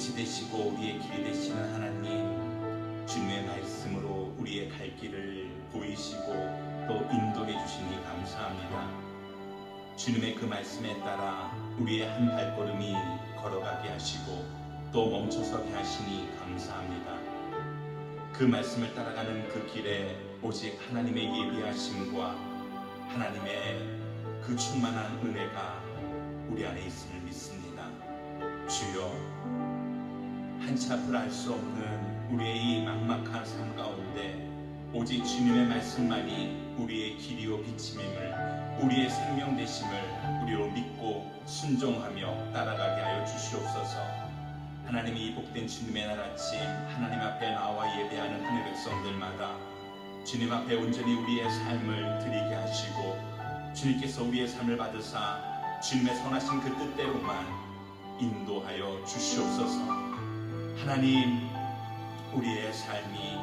빛이 되시고 우리의 길이 되시는 하나님, 주님의 말씀으로 우리의 갈 길을 보이시고 또 인도해 주시니 감사합니다. 주님의 그 말씀에 따라 우리의 한 발걸음이 걸어가게 하시고 또 멈춰서게 하시니 감사합니다. 그 말씀을 따라가는 그 길에 오직 하나님의 예비하심과 하나님의 그 충만한 은혜가 우리 안에 있음을 믿습니다. 주여, 한치 앞을 알 수 없는 우리의 이 막막한 삶 가운데 오직 주님의 말씀만이 우리의 길이요 비침임을, 우리의 생명 되심을 우리로 믿고 순종하며 따라가게 하여 주시옵소서. 하나님이 이 복된 주님의 날 아침 하나님 앞에 나와 예배하는 하늘 백성들마다 주님 앞에 온전히 우리의 삶을 드리게 하시고, 주님께서 우리의 삶을 받으사 주님의 선하신 그 뜻대로만 인도하여 주시옵소서. 하나님, 우리의 삶이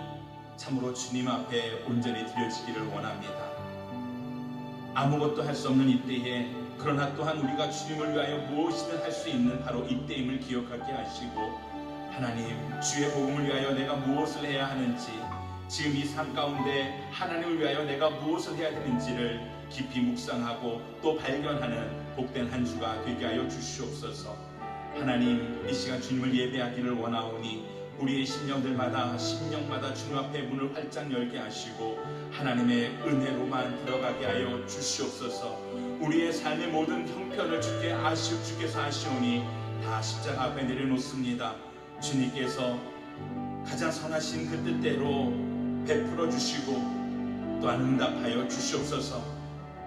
참으로 주님 앞에 온전히 드려지기를 원합니다. 아무것도 할 수 없는 이때에, 그러나 또한 우리가 주님을 위하여 무엇이든 할 수 있는 바로 이때임을 기억하게 하시고, 하나님, 주의 복음을 위하여 내가 무엇을 해야 하는지, 지금 이 삶 가운데 하나님을 위하여 내가 무엇을 해야 되는지를 깊이 묵상하고 또 발견하는 복된 한 주가 되게 하여 주시옵소서. 하나님, 이 시간 주님을 예배하기를 원하오니 우리의 심령마다 주님 앞에 문을 활짝 열게 하시고 하나님의 은혜로만 들어가게 하여 주시옵소서. 우리의 삶의 모든 형편을 주께서 아시오니 다 십자가 앞에 내려놓습니다. 주님께서 가장 선하신 그 뜻대로 베풀어 주시고 또한 응답하여 주시옵소서.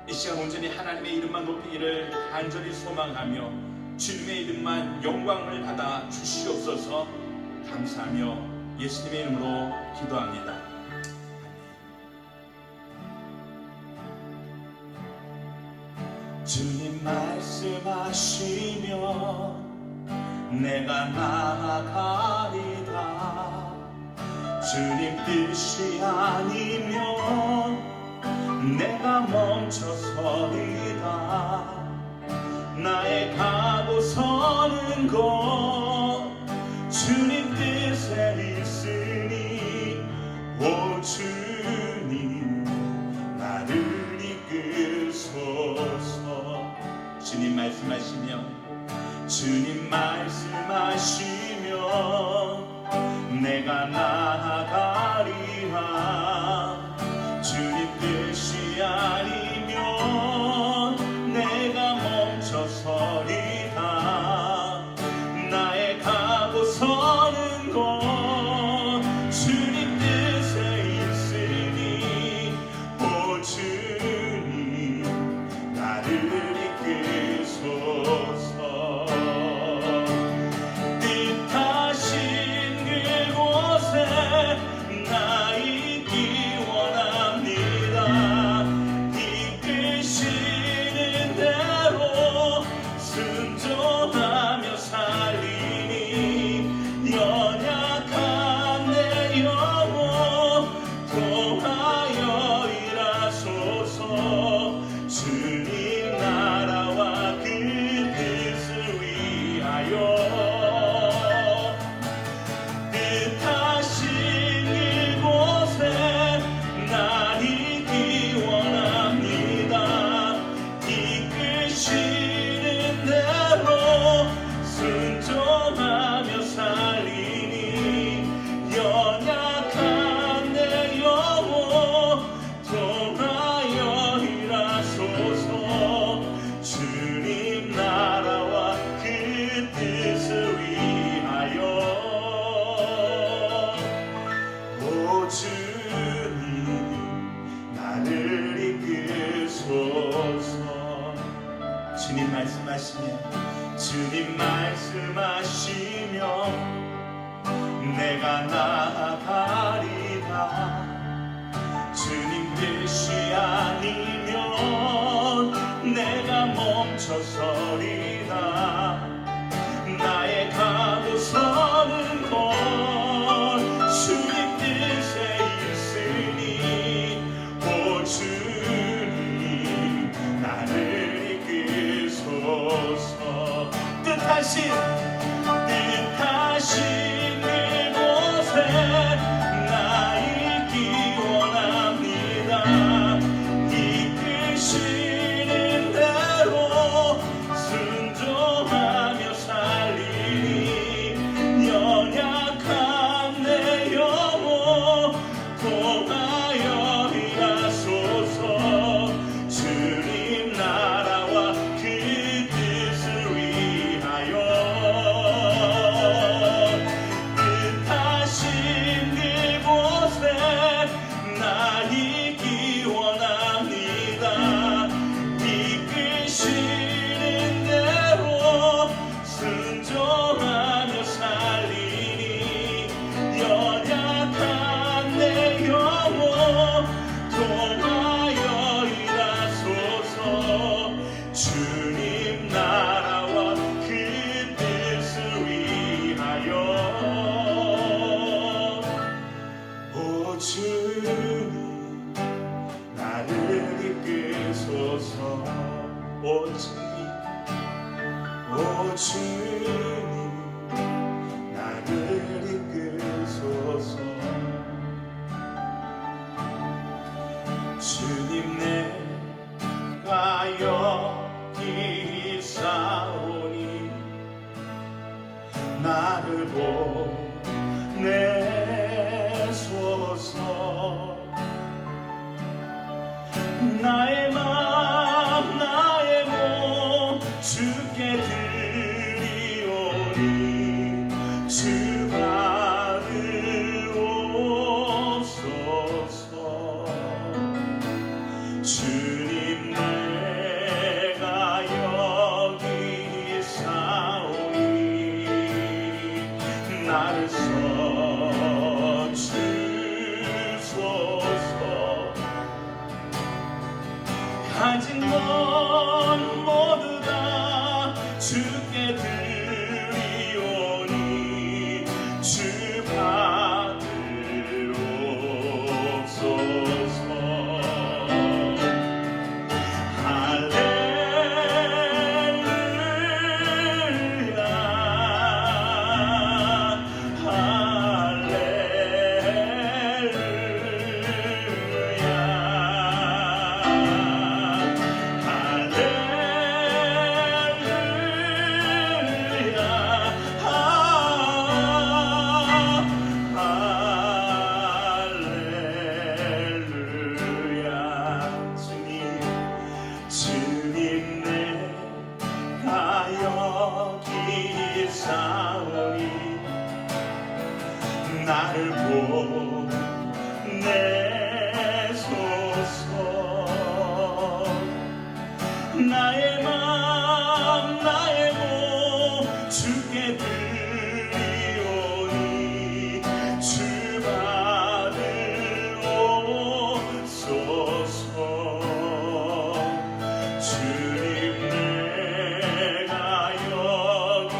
이 시간 온전히 하나님의 이름만 높이기를 간절히 소망하며 주님의 이름만 영광을 받아 주시옵소서. 감사하며 예수님의 이름으로 기도합니다. 주님 말씀하시며 내가 나아가리다. 주님 뜻이 아니면 내가 멈춰서리다. 나의 가고 서는 곳 주님 뜻에 있으니 오 주님 나를 이끄소서. 주님 말씀하시며 내가 나아가리라. 주님 뜻이 아니면 내가 멈춰서리라. 나의 가고 서는 곳 주님 뜻에 있으니 오 주님 나를 이끄소서. 뜻하신 그곳에 나 있기 원합니다. 이끄시는 대로 순종하며 살리니 연약한 내 영혼 통하여 일하소서. 주님 나라와 그 뜻을 위하여 뜻하신 그곳에 나 있기 원합니다. 이끄시는 대로 순종하며 살리니 연약한 내 영혼 통하여 일하소서. 주님 나라와 그 뜻을 위하여 오 주님 나를 이끄소서. 주님 말씀하시며 내가 나아가리라. 주님 뜻이 아니면 내가 멈춰서리라. 나의 가고 서는 곳 주님 뜻에 있으니 오 주님 나를 이끄소서. 뜻하신 나의 맘 나의 몸 주께 드리오니 주 받으옵소서. 주님 내가 여기 있사오니 나를 써주소서. 가진 것 모두 다 주께 드리오니 주 받으옵소서. 주님 내가 여기 있사오니 나를 보내소서. 나의 맘 나의 몸 주께 드리오니 주 받으옵소서. 주님 내가 여기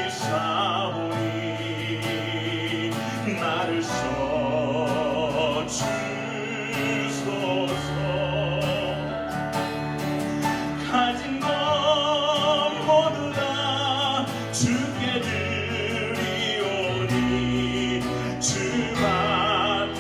있사오니 나를 써주소서. 가진 것 모두 다 주께 드리오니 주 받으옵소서.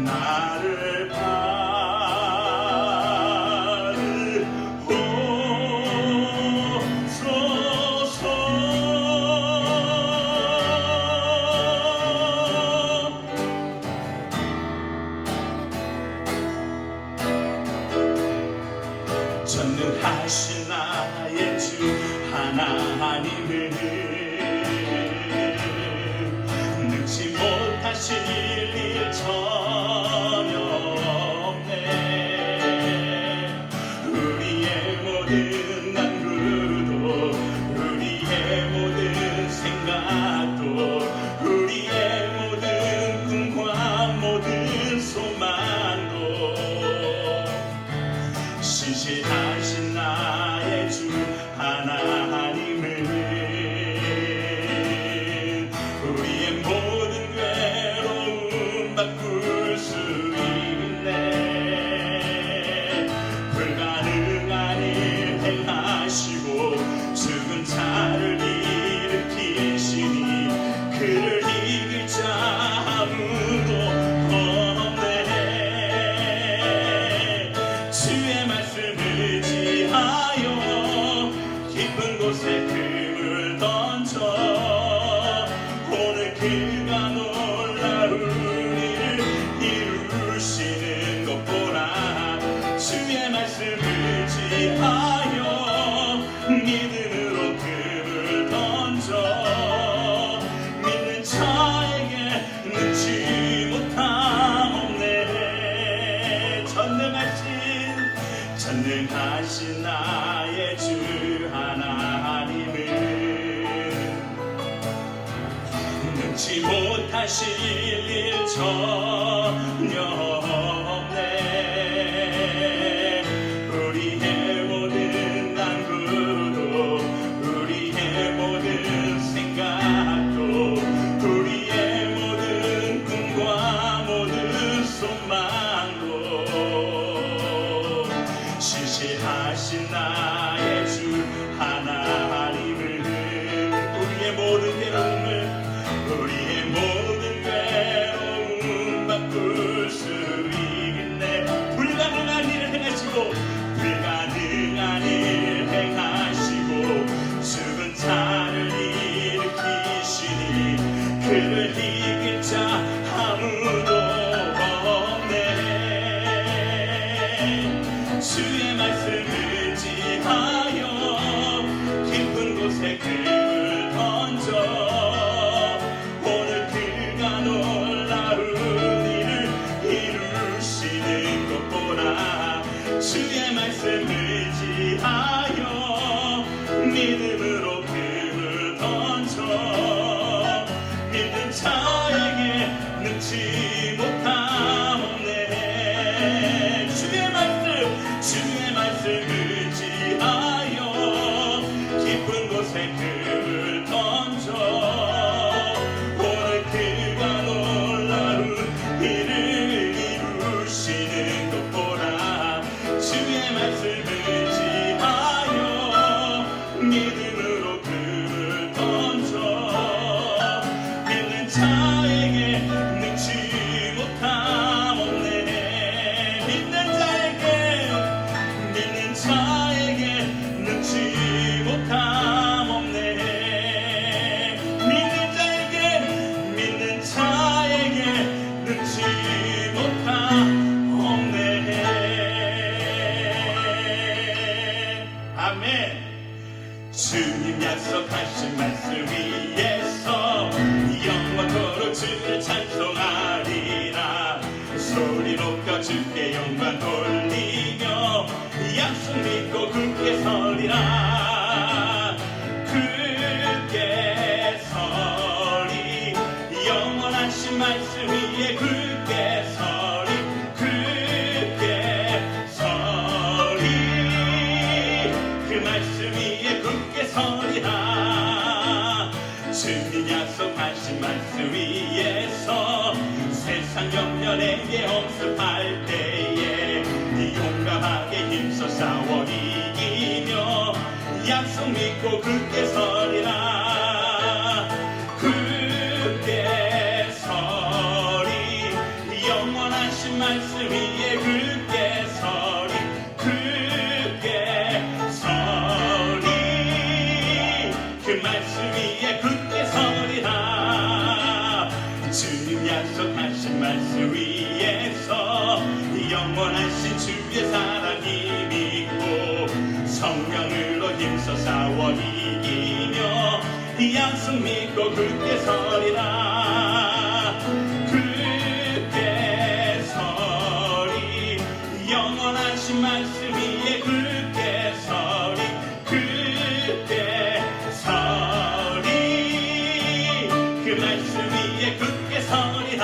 나를 받으옵소서. 전능하신 나의 주 하나님을 능치 못하실 일 전혀 없네. 우리의 모든 간구도 우리의 모든 생각도 우리의 모든 꿈과 모든 소망도 신실하신 나의 주 하나님을 우리의 모든 괴로움 바꿀 수 있네. 불가능한 일 행하시고 죽은 자를 일으키시니 그를 이길 자 아무도 없네. 주의 말씀을 지하여 깊은 곳에 금을 던져 오늘 그가 놀라운 일을 이루시는 것 보라. 주의 말씀을 지하여 믿음으로 금을 던져 믿는 자에게 능치 못함 없네. 전능하신 나의 주 하나님을 능치 못하실 일 전혀 없네. 우리 불가능한 일 행하시고 죽은 자를 일으키시니 그를 이길 자 아무도 없네. 주의 말씀을 의지하여 깊은 곳에 금을 던져 오늘 그가 놀라운 일을 이루시는 것 보라. 주의 말씀을 의지하여 믿음으로 금을 던져 믿는 자에게 능치 못함 없네. 주의 말씀 의지하여 깊은 곳에 금을 던져 오늘 그가 놀라운 일을 이루시는 것 보라. 주의 말씀 의지하여 믿음으로 금을 던져 믿는 자에게 능치 못함 없네. 믿는 자에게 능치 못함 없네. 믿는 자에게 능치 못함 없네. 아멘. 주님 약속하신 말씀 위에서 영원토록 주를 찬송하리라. 소리 높여 주께 영광 돌리며 약속 믿고 굳게 서리라. 굳게 서리 영원하신 말씀 위에 굳게 서리. 굳게 서리 그 말씀 위에 굳게 서리라. 주님 약속하신 말씀 위에서 세상 염려 내게 엄습할 때에 용감하게 힘써 싸워 이기며 약속 믿고 굳게 서리라. 굳게 서리 영원하신 말씀 위에 굳게 서리. 굳게 서리 그 말씀 위에 굳게 서리라. 주님 약속하신 말씀 위에서 영원하신 주의 사랑이 믿고 성령으로 힘써 싸워 이기며 약속 믿고 굳게 서리라. 굳게 서리 영원하신 말씀 위에 굳게 서리. 굳게 서리 그 말씀 위에 굳게 서리라.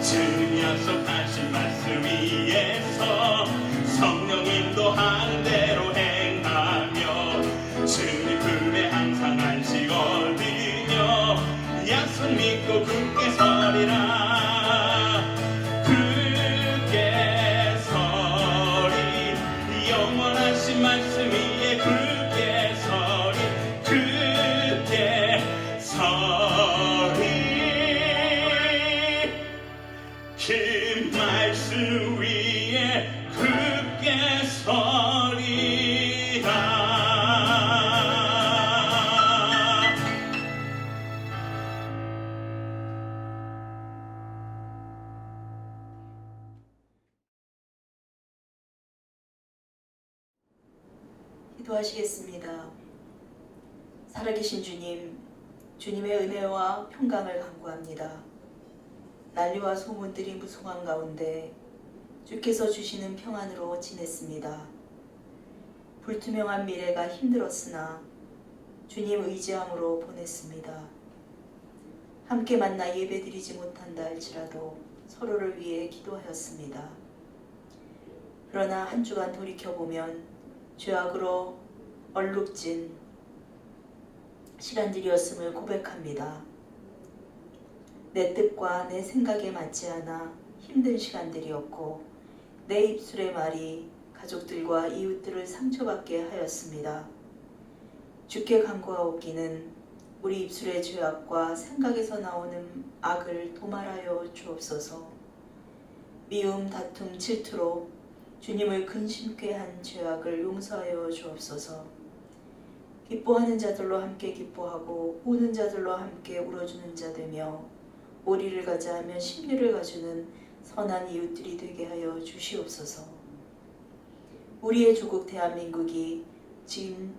주님 약속하신 말씀 위에서 성령 인도하는 대로 행하며 주님 품에 항상 안식 얻으며 약속 믿고 굳게 서리라. 굳게 서리 영원하신 말씀 위에 굳게 서리. 굳게 서리 그 말씀 위에 굳게 서리라. 기도하시겠습니다. 살아계신 주님, 주님의 은혜와 평강을 간구합니다. 난리와 소문들이 무성한 가운데 주께서 주시는 평안으로 지냈습니다. 불투명한 미래가 힘들었으나 주님 의지함으로 보냈습니다. 함께 만나 예배드리지 못한다 할지라도 서로를 위해 기도하였습니다. 그러나 한 주간 돌이켜보면 죄악으로 얼룩진 시간들이었음을 고백합니다. 내 뜻과 내 생각에 맞지 않아 힘든 시간들이었고 내 입술의 말이 가족들과 이웃들을 상처받게 하였습니다. 주께 간구하옵기는 우리 입술의 죄악과 생각에서 나오는 악을 도말하여 주옵소서. 미움, 다툼, 질투로 주님을 근심케 한 죄악을 용서하여 주옵소서. 기뻐하는 자들로 함께 기뻐하고 우는 자들로 함께 울어주는 자 되며 오리를 가자 하면 심리를 가주는 선한 이웃들이 되게 하여 주시옵소서. 우리의 조국 대한민국이 지금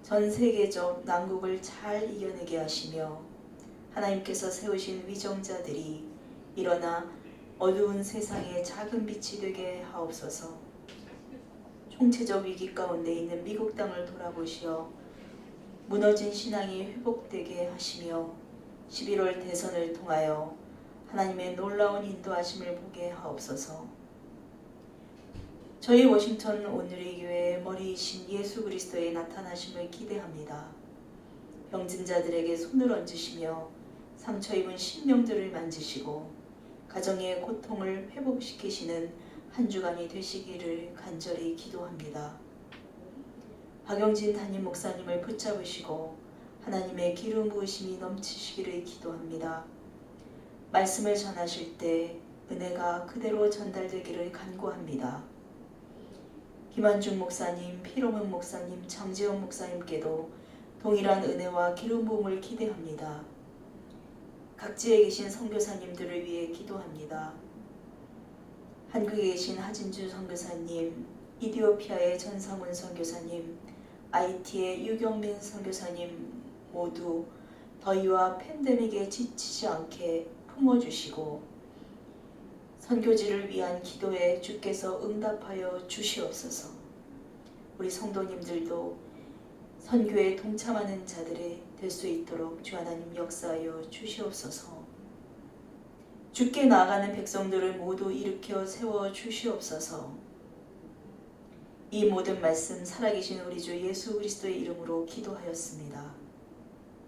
전 세계적 난국을 잘 이겨내게 하시며 하나님께서 세우신 위정자들이 일어나 어두운 세상에 작은 빛이 되게 하옵소서. 총체적 위기 가운데 있는 미국 땅을 돌아보시어 무너진 신앙이 회복되게 하시며 11월 대선을 통하여 하나님의 놀라운 인도하심을 보게 하옵소서. 저희 워싱턴 온누리 교회의 머리이신 예수 그리스도의 나타나심을 기대합니다. 병든 자들에게 손을 얹으시며 상처 입은 심령들을 만지시고 가정의 고통을 회복시키시는 한 주간이 되시기를 간절히 기도합니다. 박영진 담임 목사님을 붙잡으시고 하나님의 기름 부으심이 넘치시기를 기도합니다. 말씀을 전하실 때 은혜가 그대로 전달되기를 간구합니다. 김한중 목사님, 피로문 목사님, 장재원 목사님께도 동일한 은혜와 기름 부음을 기대합니다. 각지에 계신 선교사님들을 위해 기도합니다. 한국에 계신 하진주 선교사님, 이디오피아의 전상훈 선교사님, IT의 유경민 선교사님 모두 더위와 팬데믹에 지치지 않게 품어주시고 선교지를 위한 기도에 주께서 응답하여 주시옵소서. 우리 성도님들도 선교에 동참하는 자들이 될 수 있도록 주 하나님 역사하여 주시옵소서. 주께 나아가는 백성들을 모두 일으켜 세워 주시옵소서. 이 모든 말씀 살아계신 우리 주 예수 그리스도의 이름으로 기도하였습니다.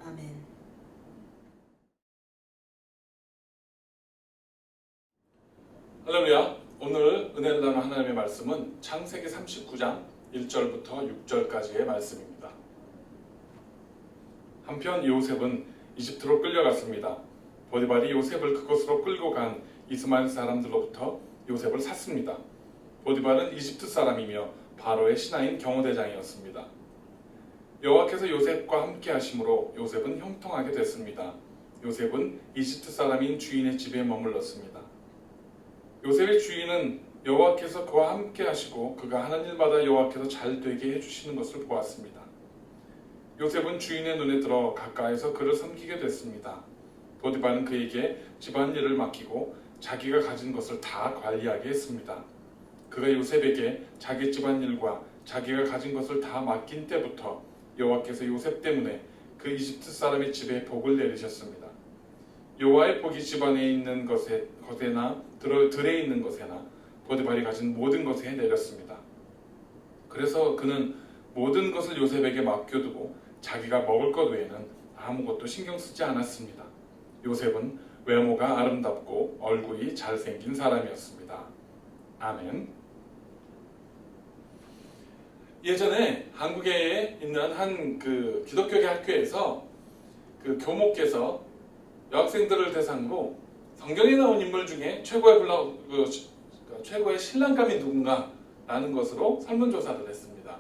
아멘. 할렐루야. 오늘 은혜를 나누는 하나님의 말씀은 창세기 39장 1절부터 6절까지의 말씀입니다. 한편 요셉은 이집트로 끌려갔습니다. 보디발이 요셉을 그곳으로 끌고 간 이스마엘 사람들로부터 요셉을 샀습니다. 보디발은 이집트 사람이며 바로의 신하인 경호대장이었습니다. 여호와께서 요셉과 함께 하심으로 요셉은 형통하게 됐습니다. 요셉은 이집트 사람인 주인의 집에 머물렀습니다. 요셉의 주인은 여호와께서 그와 함께 하시고 그가 하는 일마다 여호와께서 잘 되게 해주시는 것을 보았습니다. 요셉은 주인의 눈에 들어 가까이서 그를 섬기게 됐습니다. 보디발은 그에게 집안일을 맡기고 자기가 가진 것을 다 관리하게 했습니다. 그가 요셉에게 자기 집안일과 자기가 가진 것을 다 맡긴 때부터 여호와께서 요셉 때문에 그 이집트 사람의 집에 복을 내리셨습니다. 여호와의 복이 집안에 있는 것에나 들에 있는 것에나 보디발이 가진 모든 것에 내렸습니다. 그래서 그는 모든 것을 요셉에게 맡겨두고 자기가 먹을 것 외에는 아무것도 신경 쓰지 않았습니다. 요셉은 외모가 아름답고 얼굴이 잘생긴 사람이었습니다. 아멘. 예전에 한국에 있는 한 기독교 학교에서 교목께서 여학생들을 대상으로 성경에 나온 인물 중에 최고의 신랑감이 누군가 라는 것으로 설문조사를 했습니다.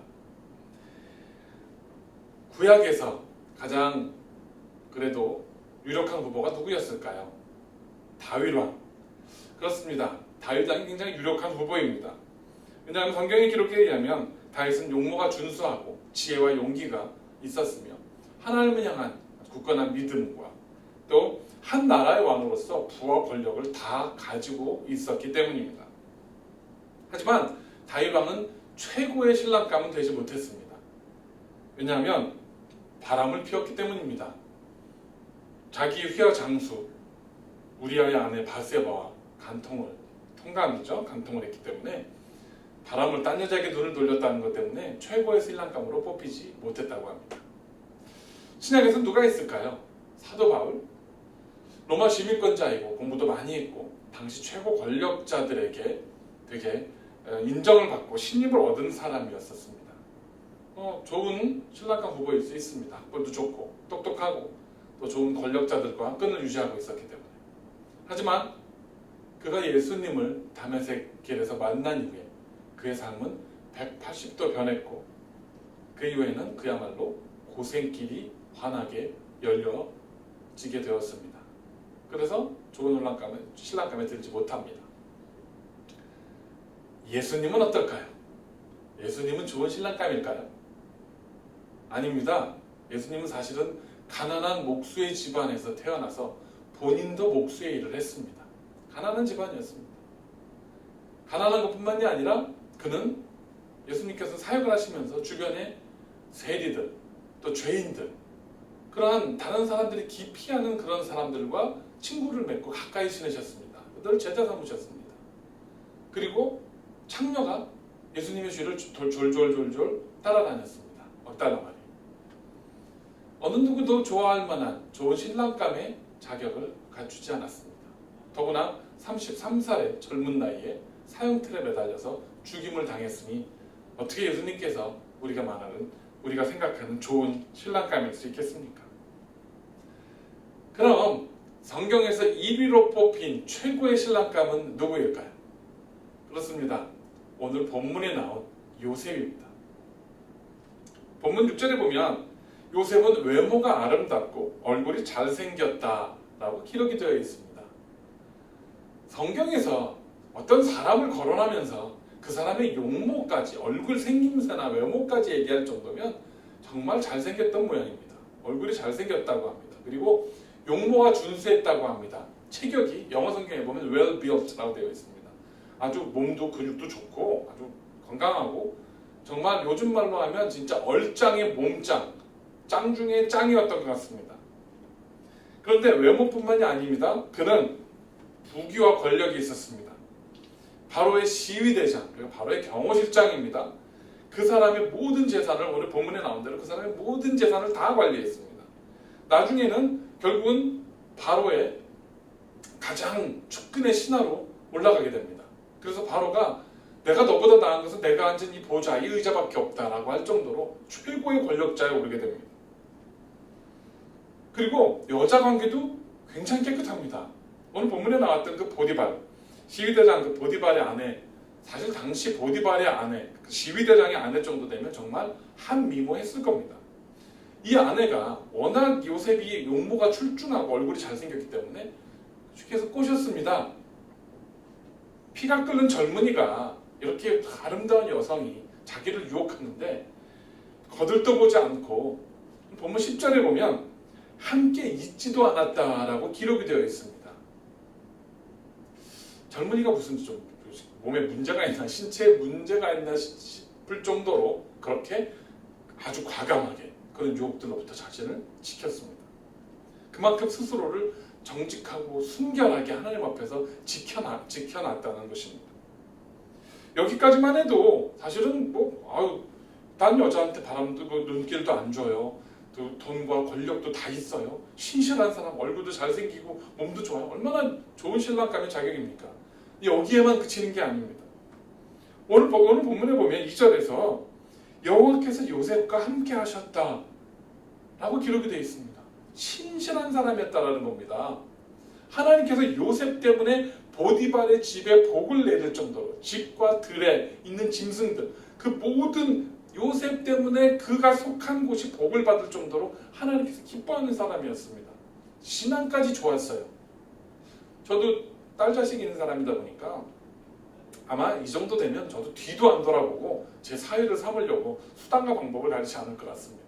구약에서 가장 그래도 유력한 후보가 누구였을까요? 다윗왕. 그렇습니다. 다윗왕이 굉장히 유력한 후보입니다. 왜냐하면 성경의 기록에 의하면 다윗은 용모가 준수하고 지혜와 용기가 있었으며 하나님을 향한 굳건한 믿음과 또 한 나라의 왕으로서 부와 권력을 다 가지고 있었기 때문입니다. 하지만 다윗왕은 최고의 신랑감은 되지 못했습니다. 왜냐하면 바람을 피웠기 때문입니다. 자기 휘하 장수 우리아의 아내 바세바와 간통을 했기 때문에 바람을 딴 여자에게 눈을 돌렸다는 것 때문에 최고의 신랑감으로 뽑히지 못했다고 합니다. 신약에서 누가 있을까요? 사도 바울? 로마 시민권자이고 공부도 많이 했고 당시 최고 권력자들에게 되게 인정을 받고 신임을 얻은 사람이었었습니다. 좋은 신랑감 후보일 수 있습니다. 학벌도 좋고 똑똑하고 또 좋은 권력자들과 끈을 유지하고 있었기 때문에. 하지만 그가 예수님을 다메섹 길에서 만난 이후에 그의 삶은 180도 변했고 그 이후에는 그야말로 고생길이 환하게 열려지게 되었습니다. 그래서 좋은 신랑감에 들지 못합니다. 예수님은 어떨까요? 예수님은 좋은 신랑감일까요? 아닙니다. 예수님은 사실은 가난한 목수의 집안에서 태어나서 본인도 목수의 일을 했습니다. 가난한 집안이었습니다. 가난한 것뿐만이 아니라 그는 예수님께서 사역을 하시면서 주변에 세리들, 또 죄인들, 그러한 다른 사람들이 기피하는 그런 사람들과 친구를 맺고 가까이 지내셨습니다. 늘 제자 삼으셨습니다. 그리고 창녀가 예수님의 뒤를 졸졸졸졸 따라다녔습니다. 어따라말이. 어느 누구도 좋아할 만한 좋은 신랑감의 자격을 갖추지 않았습니다. 더구나 33살의 젊은 나이에 사형틀에 매달려서 죽임을 당했으니 어떻게 예수님께서 우리가 생각하는 좋은 신랑감일 수 있겠습니까? 그럼 성경에서 1위로 뽑힌 최고의 신랑감은 누구일까요? 그렇습니다. 오늘 본문에 나온 요셉입니다. 본문 6절에 보면 요셉은 외모가 아름답고 얼굴이 잘생겼다라고 기록이 되어 있습니다. 성경에서 어떤 사람을 거론하면서 그 사람의 용모까지, 얼굴 생김새나 외모까지 얘기할 정도면 정말 잘생겼던 모양입니다. 얼굴이 잘생겼다고 합니다. 그리고 용모가 준수했다고 합니다. 체격이 영어 성경에 보면 well built라고 되어 있습니다. 아주 몸도 근육도 좋고 아주 건강하고 정말 요즘 말로 하면 진짜 얼짱의 몸짱, 짱 중에 짱이었던 것 같습니다. 그런데 외모뿐만이 아닙니다. 그는 부귀와 권력이 있었습니다. 바로의 시위대장, 그리고 바로의 경호실장입니다. 그 사람의 모든 재산을, 오늘 본문에 나온 대로 그 사람의 모든 재산을 다 관리했습니다. 나중에는 결국은 바로의 가장 측근의 신하로 올라가게 됩니다. 그래서 바로가 내가 너보다 나은 것은 내가 앉은 이 보좌, 이 의자밖에 없다라고 할 정도로 최고의 권력자에 오르게 됩니다. 그리고 여자 관계도 굉장히 깨끗합니다. 오늘 본문에 나왔던 그 보디발, 시위대장 그 보디발의 아내, 사실 당시 보디발의 아내, 그 시위대장의 아내 정도 되면 정말 한미모했을 겁니다. 이 아내가 워낙 요셉이 용모가 출중하고 얼굴이 잘생겼기 때문에 주께서 꼬셨습니다. 피가 끓는 젊은이가 이렇게 아름다운 여성이 자기를 유혹하는데 거들떠보지 않고 본문 10절에 보면 함께 있지도 않았다라고 기록이 되어 있습니다. 젊은이가 무슨 좀 몸에 문제가 있나, 신체에 문제가 있나 싶을 정도로 그렇게 아주 과감하게 그런 유혹들로부터 자신을 지켰습니다. 그만큼 스스로를 정직하고 순결하게 하나님 앞에서 지켜놨다는 것입니다. 여기까지만 해도 사실은 딴 여자한테 바람도 눈길도 안 줘요. 또 돈과 권력도 다 있어요. 신실한 사람, 얼굴도 잘생기고 몸도 좋아요. 얼마나 좋은 신랑감의 자격입니까? 여기에만 그치는 게 아닙니다. 오늘 본문에 보면 2절에서 여호와께서 요셉과 함께 하셨다 라고 기록이 되어 있습니다. 신실한 사람이었다라는 겁니다. 하나님께서 요셉 때문에 보디발의 집에 복을 내릴 정도로 집과 들에 있는 짐승들, 그 모든 요셉 때문에 그가 속한 곳이 복을 받을 정도로 하나님께서 기뻐하는 사람이었습니다. 신앙까지 좋았어요. 저도 딸 자식 있는 사람이다 보니까 아마 이 정도 되면 저도 뒤도 안 돌아보고 제 사위를 삼으려고 수단과 방법을 가리지 않을 것 같습니다.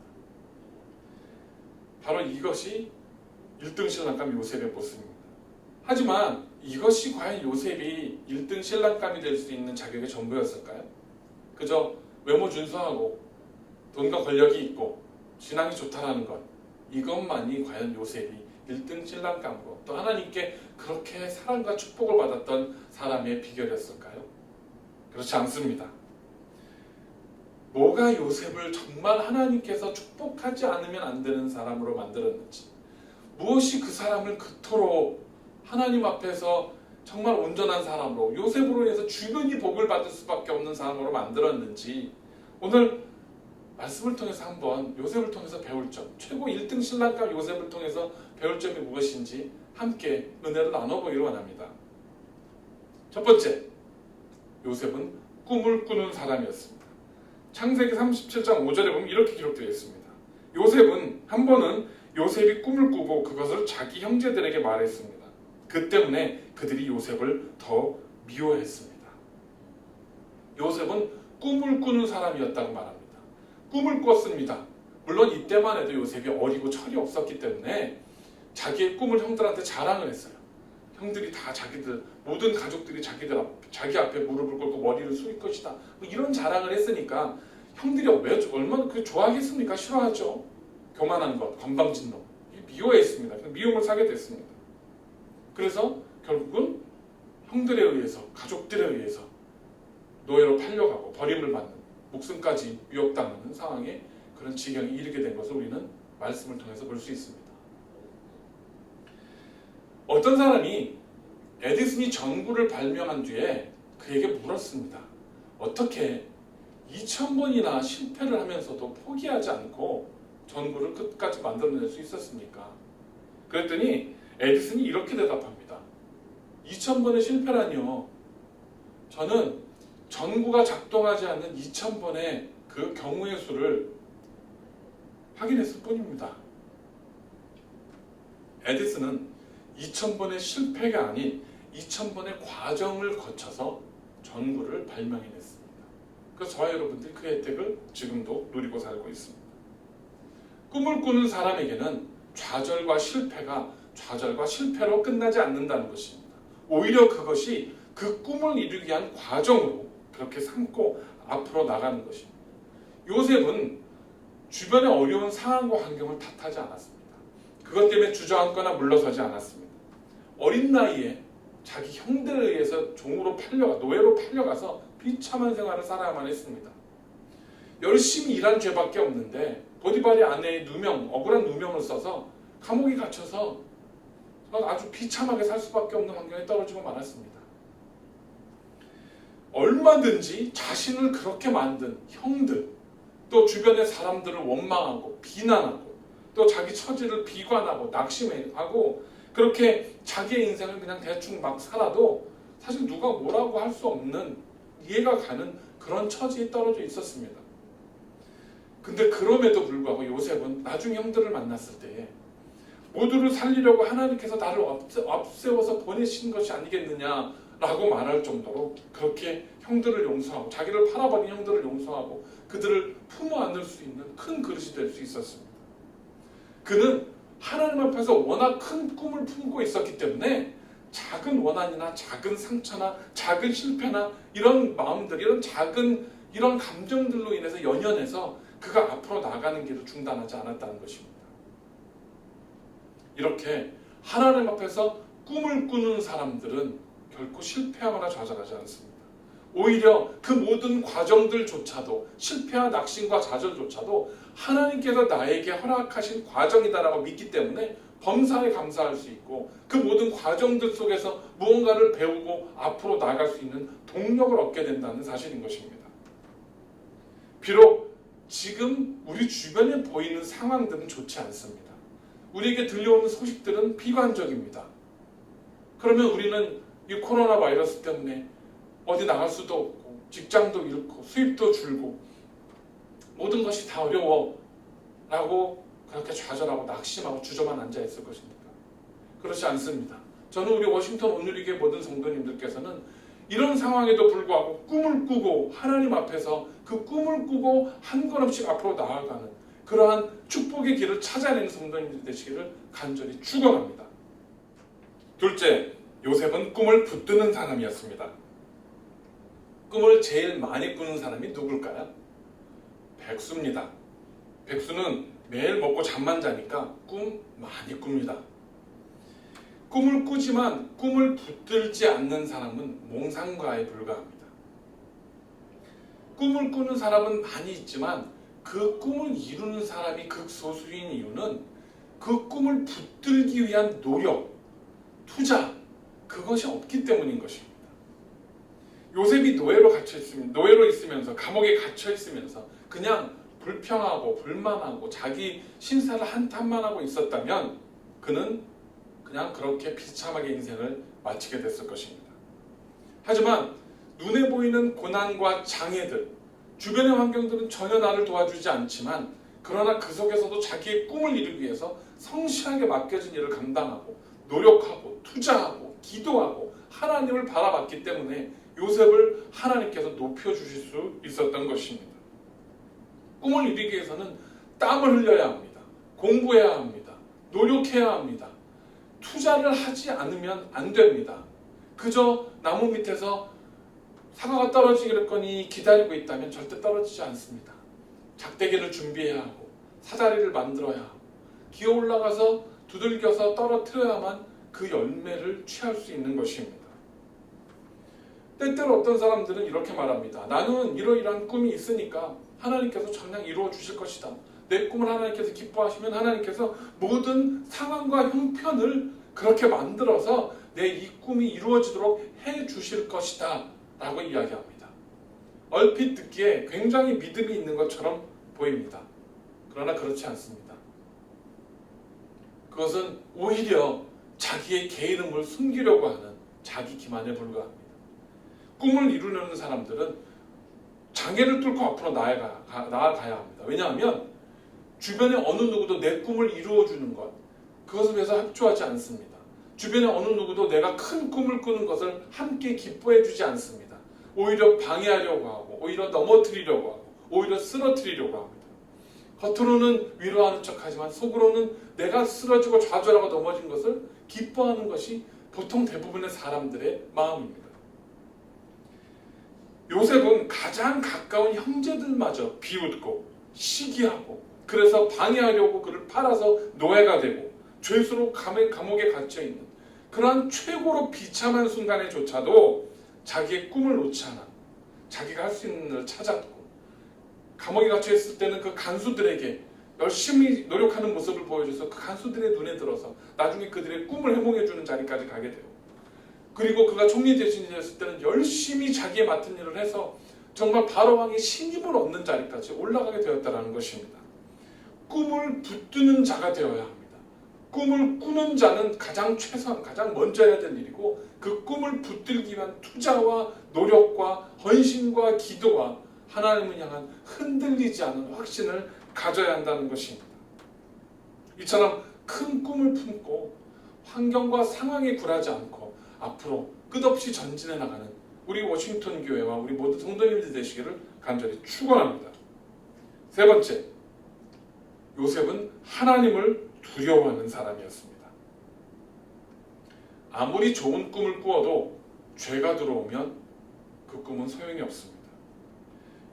바로 이것이 1등 신랑감 요셉의 모습입니다. 하지만 이것이 과연 요셉이 1등 신랑감이 될 수 있는 자격의 전부였을까요? 그저 외모 준수하고 돈과 권력이 있고 신앙이 좋다라는 것, 이것만이 과연 요셉이 1등 신랑감으로 또 하나님께 그렇게 사랑과 축복을 받았던 사람의 비결이었을까요? 그렇지 않습니다. 뭐가 요셉을 정말 하나님께서 축복하지 않으면 안 되는 사람으로 만들었는지, 무엇이 그 사람을 그토록 하나님 앞에서 정말 온전한 사람으로, 요셉으로 인해서 주변이 복을 받을 수밖에 없는 사람으로 만들었는지, 오늘 말씀을 통해서 한번 요셉을 통해서 배울 점, 최고 1등 신랑감 요셉을 통해서 배울 점이 무엇인지 함께 은혜를 나눠보기로 원합니다. 첫 번째, 요셉은 꿈을 꾸는 사람이었습니다. 창세기 37장 5절에 보면 이렇게 기록되어 있습니다. 요셉은 한 번은 요셉이 꿈을 꾸고 그것을 자기 형제들에게 말했습니다. 그 때문에 그들이 요셉을 더 미워했습니다. 요셉은 꿈을 꾸는 사람이었다고 말합니다. 꿈을 꿨습니다. 물론 이때만 해도 요셉이 어리고 철이 없었기 때문에 자기의 꿈을 형들한테 자랑을 했어요. 형들이 다 모든 가족들이 자기 앞에 무릎을 꿇고 머리를 숙일 것이다. 뭐 이런 자랑을 했으니까 형들이 얼마나 좋아하겠습니까? 싫어하죠. 교만한 것, 건방진 놈. 미워했습니다. 미움을 사게 됐습니다. 그래서 결국은 형들에 의해서, 가족들에 의해서 노예로 팔려가고 버림을 받는, 목숨까지 위협당하는 상황에 그런 지경에 이르게 된 것을 우리는 말씀을 통해서 볼 수 있습니다. 어떤 사람이 에디슨이 전구를 발명한 뒤에 그에게 물었습니다. 어떻게 2000번이나 실패를 하면서도 포기하지 않고 전구를 끝까지 만들어낼 수 있었습니까? 그랬더니 에디슨이 이렇게 대답합니다. 2000번의 실패라니요. 저는 전구가 작동하지 않는 2000번의 그 경우의 수를 확인했을 뿐입니다. 에디슨은 2000번의 실패가 아닌 2000번의 과정을 거쳐서 전구를 발명해냈습니다. 그래서 저와 여러분들이 그 혜택을 지금도 누리고 살고 있습니다. 꿈을 꾸는 사람에게는 좌절과 실패로 끝나지 않는다는 것입니다. 오히려 그것이 그 꿈을 이루기 위한 과정으로 그렇게 삼고 앞으로 나가는 것입니다. 요셉은 주변의 어려운 상황과 환경을 탓하지 않았습니다. 그것 때문에 주저앉거나 물러서지 않았습니다. 어린 나이에 자기 형들에 의해서 노예로 팔려가서 비참한 생활을 살아야만 했습니다. 열심히 일한 죄밖에 없는데 보디발의 아내의 억울한 누명을 써서 감옥에 갇혀서 아주 비참하게 살 수밖에 없는 환경에 떨어지고 말았습니다. 얼마든지 자신을 그렇게 만든 형들, 또 주변의 사람들을 원망하고 비난하고 또 자기 처지를 비관하고 낙심하고 그렇게 자기의 인생을 그냥 대충 막 살아도 사실 누가 뭐라고 할 수 없는, 이해가 가는 그런 처지에 떨어져 있었습니다. 근데 그럼에도 불구하고 요셉은 나중 형들을 만났을 때에 모두를 살리려고 하나님께서 나를 앞세워서 보내신 것이 아니겠느냐라고 말할 정도로 그렇게 형들을 용서하고 자기를 팔아버린 형들을 용서하고 그들을 품어 안을 수 있는 큰 그릇이 될 수 있었습니다. 그는 하나님 앞에서 워낙 큰 꿈을 품고 있었기 때문에 작은 원한이나 작은 상처나 작은 실패나 이런 마음들, 이런 감정들로 인해서 연연해서 그가 앞으로 나가는 길을 중단하지 않았다는 것입니다. 이렇게 하나님 앞에서 꿈을 꾸는 사람들은 결코 실패하거나 좌절하지 않습니다. 오히려 그 모든 과정들조차도, 실패와 낙심과 좌절조차도 하나님께서 나에게 허락하신 과정이다라고 믿기 때문에 범사에 감사할 수 있고 그 모든 과정들 속에서 무언가를 배우고 앞으로 나아갈 수 있는 동력을 얻게 된다는 사실인 것입니다. 비록 지금 우리 주변에 보이는 상황들은 좋지 않습니다. 우리에게 들려오는 소식들은 비관적입니다. 그러면 우리는 이 코로나 바이러스 때문에 어디 나갈 수도 없고 직장도 잃고 수입도 줄고 모든 것이 다 어려워 라고 그렇게 좌절하고 낙심하고 주저만 앉아있을 것입니까? 그렇지 않습니다. 저는 우리 워싱턴 온누리교회 모든 성도님들께서는 이런 상황에도 불구하고 꿈을 꾸고 하나님 앞에서 그 꿈을 꾸고 한 걸음씩 앞으로 나아가는 그러한 축복의 길을 찾아내는 성도님들이 되시기를 간절히 축원합니다. 둘째, 요셉은 꿈을 붙드는 사람이었습니다. 꿈을 제일 많이 꾸는 사람이 누굴까요? 백수입니다. 백수는 매일 먹고 잠만 자니까 꿈 많이 꿉니다. 꿈을 꾸지만 꿈을 붙들지 않는 사람은 몽상가에 불과합니다. 꿈을 꾸는 사람은 많이 있지만 그 꿈을 이루는 사람이 극소수인 이유는 그 꿈을 붙들기 위한 노력, 투자, 그것이 없기 때문인 것입니다. 요셉이 노예로 있으면서 감옥에 갇혀 있으면서 그냥 불평하고 불만하고 자기 신사를 한탄만 하고 있었다면 그는 그냥 그렇게 비참하게 인생을 마치게 됐을 것입니다. 하지만 눈에 보이는 고난과 장애들, 주변의 환경들은 전혀 나를 도와주지 않지만 그러나 그 속에서도 자기의 꿈을 이루기 위해서 성실하게 맡겨진 일을 감당하고 노력하고 투자하고 기도하고 하나님을 바라봤기 때문에 요셉을 하나님께서 높여주실 수 있었던 것입니다. 꿈을 이루기 위해서는 땀을 흘려야 합니다. 공부해야 합니다. 노력해야 합니다. 투자를 하지 않으면 안 됩니다. 그저 나무 밑에서 사과가 떨어지겠거니 기다리고 있다면 절대 떨어지지 않습니다. 작대기를 준비해야 하고 사다리를 만들어야 하고 기어 올라가서 두들겨서 떨어뜨려야만 그 열매를 취할 수 있는 것입니다. 때때로 어떤 사람들은 이렇게 말합니다. 나는 이러이러한 꿈이 있으니까 하나님께서 정녕 이루어 주실 것이다. 내 꿈을 하나님께서 기뻐하시면 하나님께서 모든 상황과 형편을 그렇게 만들어서 내 이 꿈이 이루어지도록 해 주실 것이다 라고 이야기합니다. 얼핏 듣기에 굉장히 믿음이 있는 것처럼 보입니다. 그러나 그렇지 않습니다. 그것은 오히려 자기의 게으름을 숨기려고 하는 자기 기만에 불과합니다. 꿈을 이루려는 사람들은 장애를 뚫고 앞으로 나아가야 합니다. 왜냐하면 주변의 어느 누구도 내 꿈을 이루어주는 것, 그것을 위해서 협조하지 않습니다. 주변의 어느 누구도 내가 큰 꿈을 꾸는 것을 함께 기뻐해 주지 않습니다. 오히려 방해하려고 하고 오히려 넘어뜨리려고 하고 오히려 쓰러뜨리려고 합니다. 겉으로는 위로하는 척하지만 속으로는 내가 쓰러지고 좌절하고 넘어진 것을 기뻐하는 것이 보통 대부분의 사람들의 마음입니다. 요셉은 가장 가까운 형제들마저 비웃고 시기하고 그래서 방해하려고 그를 팔아서 노예가 되고 죄수로 감옥에 갇혀있는 그러한 최고로 비참한 순간에조차도 자기의 꿈을 놓지 않아 자기가 할 수 있는 일을 찾았고 감옥에 갇혀있을 때는 그 간수들에게 열심히 노력하는 모습을 보여줘서 그 간수들의 눈에 들어서 나중에 그들의 꿈을 해몽해주는 자리까지 가게 돼요. 그리고 그가 총리 대신이었을 때는 열심히 자기의 맡은 일을 해서 정말 바로왕의 신임을 얻는 자리까지 올라가게 되었다는 것입니다. 꿈을 붙드는 자가 되어야 합니다. 꿈을 꾸는 자는 가장 먼저 해야 될 일이고 그 꿈을 붙들기 위한 투자와 노력과 헌신과 기도와 하나님을 향한 흔들리지 않은 확신을 가져야 한다는 것입니다. 이처럼 큰 꿈을 품고 환경과 상황에 굴하지 않고 앞으로 끝없이 전진해 나가는 우리 워싱턴 교회와 우리 모든 성도님들 되시기를 간절히 축원합니다. 세 번째, 요셉은 하나님을 두려워하는 사람이었습니다. 아무리 좋은 꿈을 꾸어도 죄가 들어오면 그 꿈은 소용이 없습니다.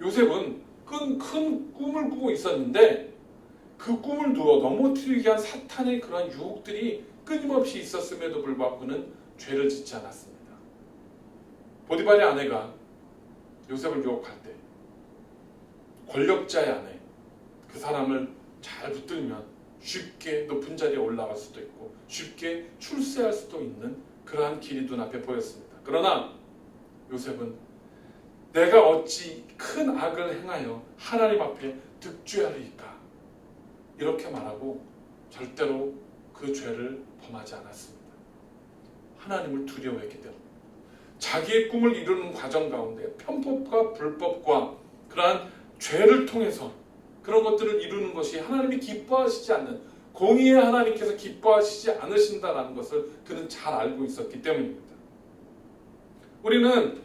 요셉은 큰 꿈을 꾸고 있었는데 그 꿈을 넘어뜨리기 위한 사탄의 그런 유혹들이 끊임없이 있었음에도 불구하고 그는 죄를 짓지 않았습니다. 보디발의 아내가 요셉을 유혹할 때 권력자의 아내, 그 사람을 잘 붙들면 쉽게 높은 자리에 올라갈 수도 있고 쉽게 출세할 수도 있는 그러한 길이 눈앞에 보였습니다. 그러나 요셉은 내가 어찌 큰 악을 행하여 하나님 앞에 득죄하리이까 이렇게 말하고 절대로 그 죄를 범하지 않았습니다. 하나님을 두려워했기 때문에 자기의 꿈을 이루는 과정 가운데 편법과 불법과 그러한 죄를 통해서 그런 것들을 이루는 것이 하나님이 기뻐하시지 않는 공의의 하나님께서 기뻐하시지 않으신다는 것을 그는 잘 알고 있었기 때문입니다. 우리는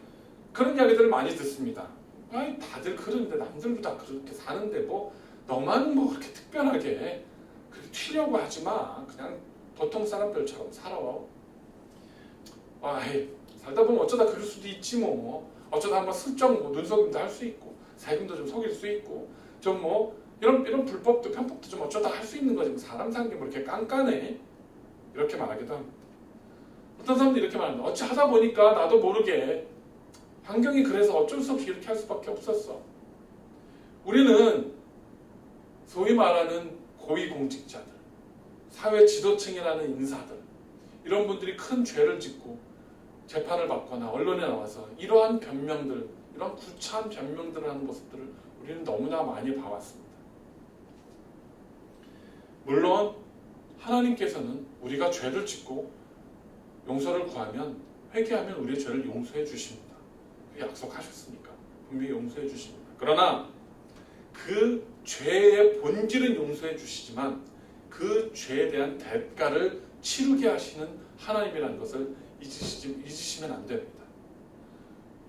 그런 이야기들을 많이 듣습니다. 아이, 다들 그러는데 남들도 다 그렇게 사는데 뭐 너만 뭐 그렇게 특별하게 그렇게 튀려고 하지 마. 그냥 보통 사람들처럼 살아. 아이, 살다 보면 어쩌다 그럴 수도 있지 뭐. 어쩌다 한번 슬쩍 뭐 눈속임도 할 수 있고 세금도 좀 속일 수 있고 좀 뭐 이런 불법도 편법도 좀 어쩌다 할 수 있는 거지. 뭐 사람 사는 게 뭐 이렇게 깐깐해. 이렇게 말하기도 합니다. 어떤 사람들이 이렇게 말합니다. 어찌 하다 보니까 나도 모르게 환경이 그래서 어쩔 수 없이 이렇게 할 수밖에 없었어. 우리는 소위 말하는 고위공직자들, 사회 지도층이라는 인사들, 이런 분들이 큰 죄를 짓고 재판을 받거나 언론에 나와서 이러한 변명들, 이런 구차한 변명들을 하는 모습들을 우리는 너무나 많이 봐왔습니다. 물론 하나님께서는 우리가 죄를 짓고 용서를 구하면 회개하면 우리의 죄를 용서해 주십니다. 약속하셨으니까 분명히 용서해 주십니다. 그러나 그 죄의 본질은 용서해 주시지만 그 죄에 대한 대가를 치르게 하시는 하나님이라는 것을 잊으시면 안 됩니다.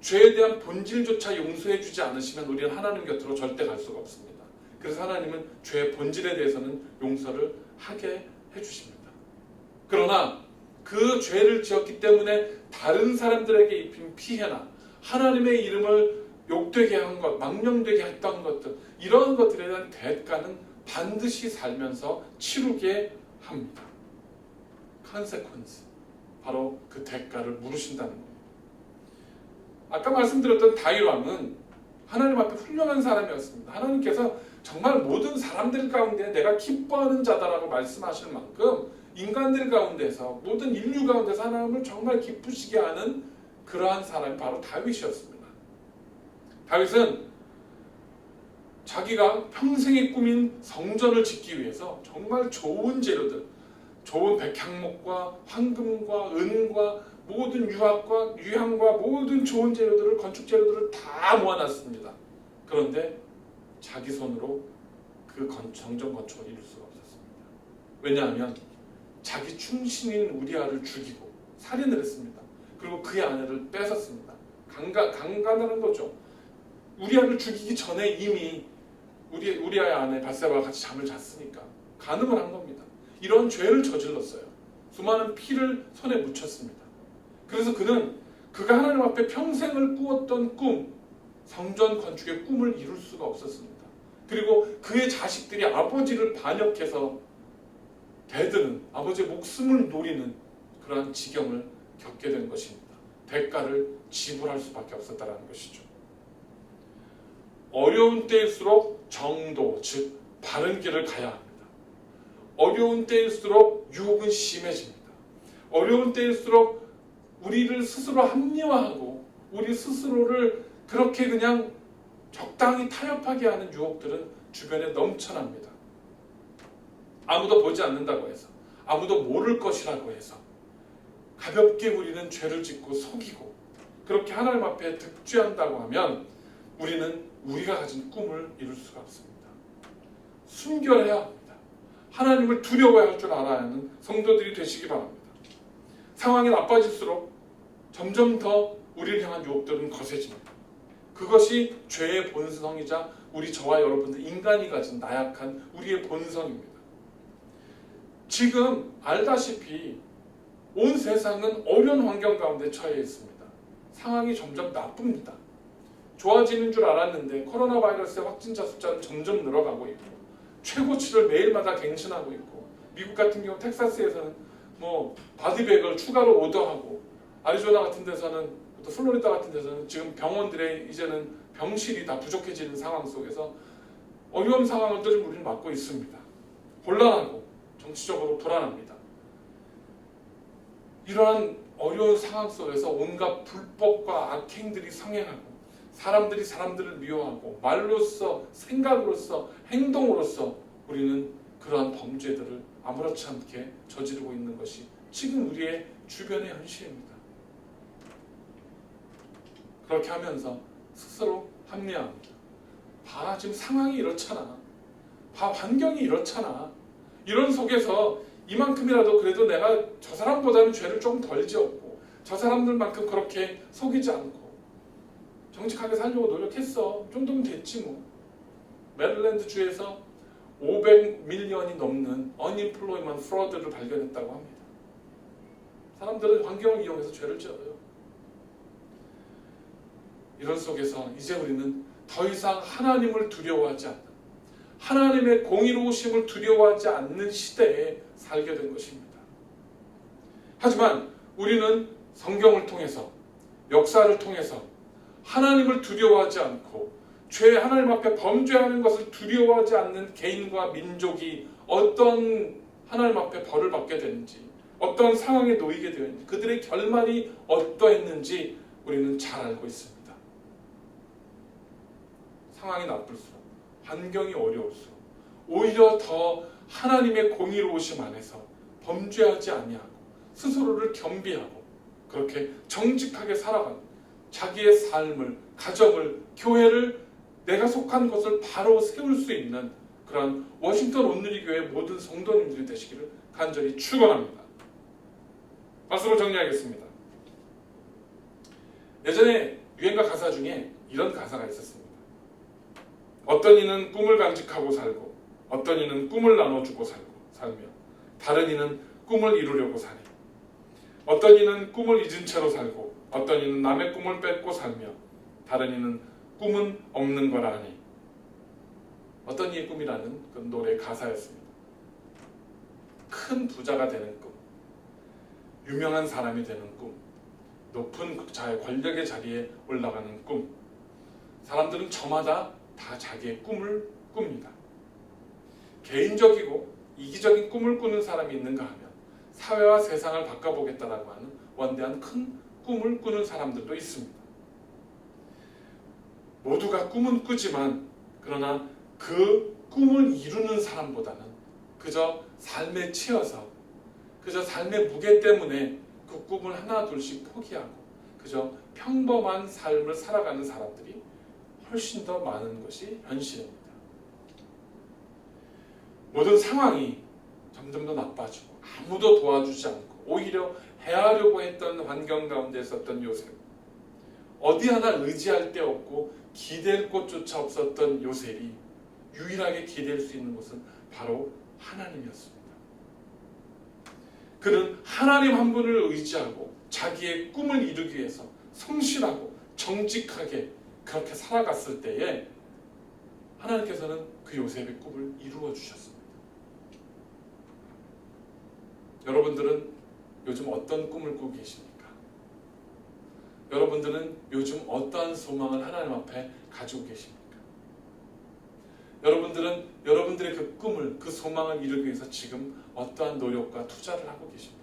죄에 대한 본질조차 용서해 주지 않으시면 우리는 하나님 곁으로 절대 갈 수가 없습니다. 그래서 하나님은 죄의 본질에 대해서는 용서를 하게 해주십니다. 그러나 그 죄를 지었기 때문에 다른 사람들에게 입힌 피해나 하나님의 이름을 욕되게 한 것, 망령되게 했던 것들, 이런 것들에 대한 대가는 반드시 살면서 치르게 합니다. consequence, 바로 그 대가를 물으신다는 겁니다. 아까 말씀드렸던 다윗 왕은 하나님 앞에 훌륭한 사람이었습니다. 하나님께서 정말 모든 사람들 가운데 내가 기뻐하는 자다라고 말씀하실 만큼 인간들 가운데서 모든 인류 가운데서 하나님을 정말 기쁘시게 하는 그러한 사람이 바로 다윗이었습니다. 다윗은 자기가 평생의 꿈인 성전을 짓기 위해서 정말 좋은 재료들, 좋은 백향목과 황금과 은과 모든 유향과 모든 좋은 재료들을, 건축 재료들을 다 모아놨습니다. 그런데 자기 손으로 그 성전 건축을 이룰 수가 없었습니다. 왜냐하면 자기 충신인 우리아를 죽이고 살인을 했습니다. 그리고 그의 아내를 뺏었습니다. 강간하는 거죠. 우리아를 죽이기 전에 이미 우리아의 아내 밧세바와 같이 잠을 잤으니까 간음을 한 겁니다. 이런 죄를 저질렀어요. 수많은 피를 손에 묻혔습니다. 그래서 그가 하나님 앞에 평생을 꾸었던 꿈, 성전 건축의 꿈을 이룰 수가 없었습니다. 그리고 그의 자식들이 아버지를 반역해서 대드는, 아버지의 목숨을 노리는 그러한 지경을 겪게 된 것입니다. 대가를 지불할 수밖에 없었다는 것이죠. 어려운 때일수록 정도, 즉 바른 길을 가야 합니다. 어려운 때일수록 유혹은 심해집니다. 어려운 때일수록 우리를 스스로 합리화하고 우리 스스로를 그렇게 그냥 적당히 타협하게 하는 유혹들은 주변에 넘쳐납니다. 아무도 보지 않는다고 해서, 아무도 모를 것이라고 해서 가볍게 우리는 죄를 짓고 속이고 그렇게 하나님 앞에 득죄한다고 하면 우리는 우리가 가진 꿈을 이룰 수가 없습니다. 순결해야 합니다. 하나님을 두려워할 줄 알아야 하는 성도들이 되시기 바랍니다. 상황이 나빠질수록 점점 더 우리를 향한 유혹들은 거세집니다. 그것이 죄의 본성이자 저와 여러분들 인간이 가진 나약한 우리의 본성입니다. 지금 알다시피 온 세상은 어려운 환경 가운데 처해 있습니다. 상황이 점점 나쁩니다. 좋아지는 줄 알았는데 코로나 바이러스의 확진자 숫자는 점점 늘어가고 있고 최고치를 매일마다 갱신하고 있고 미국 같은 경우 텍사스에서는 바디백을 추가로 오더하고 아리조나 같은 데서는 또 플로리다 같은 데서는 지금 병원들의 이제는 병실이 다 부족해지는 상황 속에서 어려운 상황을 또 우리는 맞고 있습니다. 곤란하고 정치적으로 불안합니다. 이러한 어려운 상황 속에서 온갖 불법과 악행들이 성행하고 사람들이 사람들을 미워하고 말로써, 생각으로써, 행동으로써 우리는 그러한 범죄들을 아무렇지 않게 저지르고 있는 것이 지금 우리의 주변의 현실입니다. 그렇게 하면서 스스로 합리화합니다. 지금 상황이 이렇잖아. 환경이 이렇잖아. 이런 속에서 이만큼이라도 그래도 내가 저 사람보다는 죄를 좀 덜 지었고 저 사람들만큼 그렇게 속이지 않고 정직하게 살려고 노력했어. 이 정도면 됐지 뭐. 메릴랜드 주에서 500밀리언이 넘는 unemployment fraud를 발견했다고 합니다. 사람들은 환경을 이용해서 죄를 지어요. 이런 속에서 이제 우리는 더 이상 하나님을 두려워하지 않는, 하나님의 공의로우심을 두려워하지 않는 시대에 살게 된 것입니다. 하지만 우리는 성경을 통해서, 역사를 통해서 하나님을 두려워하지 않고 하나님 앞에 범죄하는 것을 두려워하지 않는 개인과 민족이 어떤 하나님 앞에 벌을 받게 되는지, 어떤 상황에 놓이게 되었는지, 그들의 결말이 어떠했는지 우리는 잘 알고 있습니다. 상황이 나쁠수록, 환경이 어려울수록 오히려 더 하나님의 공의로우심 안에서 범죄하지 아니하고 스스로를 겸비하고 그렇게 정직하게 살아가는, 자기의 삶을, 가정을, 교회를 내가 속한 것을 바로 세울 수 있는 그런 워싱턴 온누리교회 모든 성도님들이 되시기를 간절히 축원합니다. 말씀을 정리하겠습니다. 예전에 유행가 가사 중에 이런 가사가 있었습니다. 어떤 이는 꿈을 간직하고 살고 어떤 이는 꿈을 나눠주고 살며 다른 이는 꿈을 이루려고 사니 어떤 이는 꿈을 잊은 채로 살고 어떤 이는 남의 꿈을 뺏고 살며 다른 이는 꿈은 없는 거라 하니 어떤 이의 꿈이라는 그 노래 가사였습니다. 큰 부자가 되는 꿈, 유명한 사람이 되는 꿈, 높은 권력의 자리에 올라가는 꿈. 사람들은 저마다 다 자기의 꿈을 꿉니다. 개인적이고 이기적인 꿈을 꾸는 사람이 있는가 하면 사회와 세상을 바꿔보겠다라고 하는 원대한 큰 꿈을 꾸는 사람들도 있습니다. 모두가 꿈은 꾸지만 그러나 그 꿈을 이루는 사람보다는 그저 삶에 치여서 그저 삶의 무게 때문에 그 꿈을 하나 둘씩 포기하고 그저 평범한 삶을 살아가는 사람들이 훨씬 더 많은 것이 현실입니다. 모든 상황이 점점 더 나빠지고 아무도 도와주지 않고 오히려 해하려고 했던 환경 가운데 있었던 요셉, 어디 하나 의지할 데 없고 기댈 곳조차 없었던 요셉이 유일하게 기댈 수 있는 곳은 바로 하나님이었습니다. 그는 하나님 한 분을 의지하고 자기의 꿈을 이루기 위해서 성실하고 정직하게 그렇게 살아갔을 때에 하나님께서는 그 요셉의 꿈을 이루어 주셨습니다. 여러분들은 요즘 어떤 꿈을 꾸고 계십니까? 여러분들은 요즘 어떠한 소망을 하나님 앞에 가지고 계십니까? 여러분들은 여러분들의 그 꿈을, 그 소망을 이루기 위해서 지금 어떠한 노력과 투자를 하고 계십니까?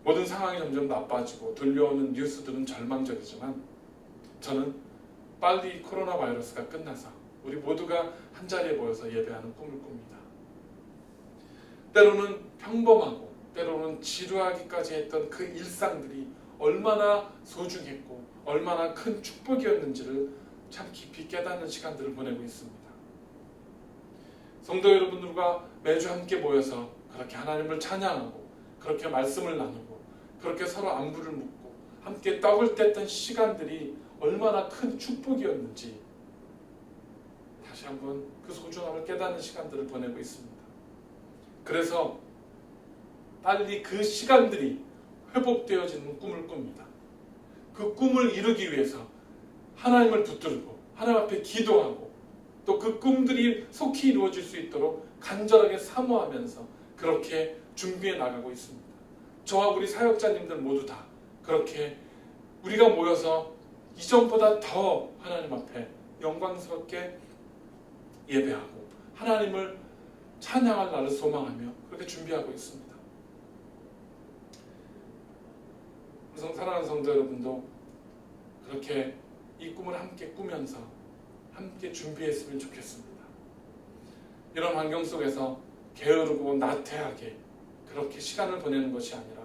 모든 상황이 점점 나빠지고 들려오는 뉴스들은 절망적이지만 저는 빨리 코로나 바이러스가 끝나서 우리 모두가 한자리에 모여서 예배하는 꿈을 꿉니다. 때로는 평범하고 때로는 지루하기까지 했던 그 일상들이 얼마나 소중했고 얼마나 큰 축복이었는지를 참 깊이 깨닫는 시간들을 보내고 있습니다. 성도 여러분들과 매주 함께 모여서 그렇게 하나님을 찬양하고 그렇게 말씀을 나누고 그렇게 서로 안부를 묻고 함께 떡을 뗐던 시간들이 얼마나 큰 축복이었는지 다시 한번 그 소중함을 깨닫는 시간들을 보내고 있습니다. 그래서 빨리 그 시간들이 회복되어지는 꿈을 꿉니다. 그 꿈을 이루기 위해서 하나님을 붙들고 하나님 앞에 기도하고 또 그 꿈들이 속히 이루어질 수 있도록 간절하게 사모하면서 그렇게 준비해 나가고 있습니다. 저와 우리 사역자님들 모두 다 그렇게 우리가 모여서 이전보다 더 하나님 앞에 영광스럽게 예배하고 하나님을 찬양할 날을 소망하며 그렇게 준비하고 있습니다. 사랑하는 성도 여러분도 그렇게 이 꿈을 함께 꾸면서 함께 준비했으면 좋겠습니다. 이런 환경 속에서 게으르고 나태하게 그렇게 시간을 보내는 것이 아니라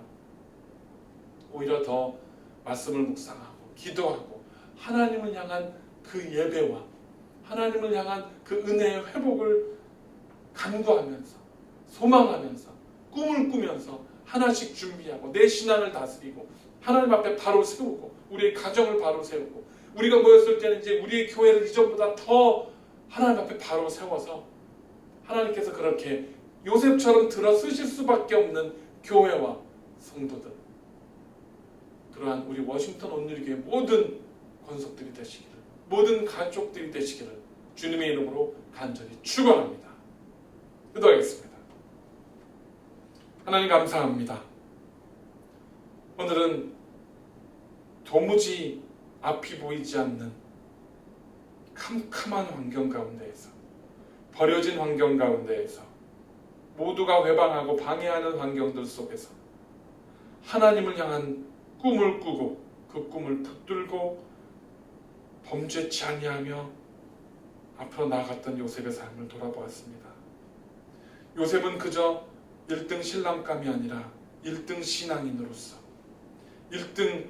오히려 더 말씀을 묵상하고 기도하고 하나님을 향한 그 예배와 하나님을 향한 그 은혜의 회복을 간구하면서 소망하면서 꿈을 꾸면서 하나씩 준비하고 내 신앙을 다스리고 하나님 앞에 바로 세우고 우리의 가정을 바로 세우고 우리가 모였을 때는 이제 우리의 교회를 이전보다 더 하나님 앞에 바로 세워서 하나님께서 그렇게 요셉처럼 들어 쓰실 수밖에 없는 교회와 성도들, 그러한 우리 워싱턴 온누리교회 모든 권속들이 되시기를, 모든 가족들이 되시기를 주님의 이름으로 간절히 축원합니다. 기도하겠습니다. 하나님 감사합니다. 오늘은 도무지 앞이 보이지 않는 캄캄한 환경 가운데에서, 버려진 환경 가운데에서, 모두가 회방하고 방해하는 환경들 속에서 하나님을 향한 꿈을 꾸고 그 꿈을 붙들고 범죄치 아니하며 앞으로 나아갔던 요셉의 삶을 돌아보았습니다. 요셉은 그저 1등 신랑감이 아니라 1등 신앙인으로서 1등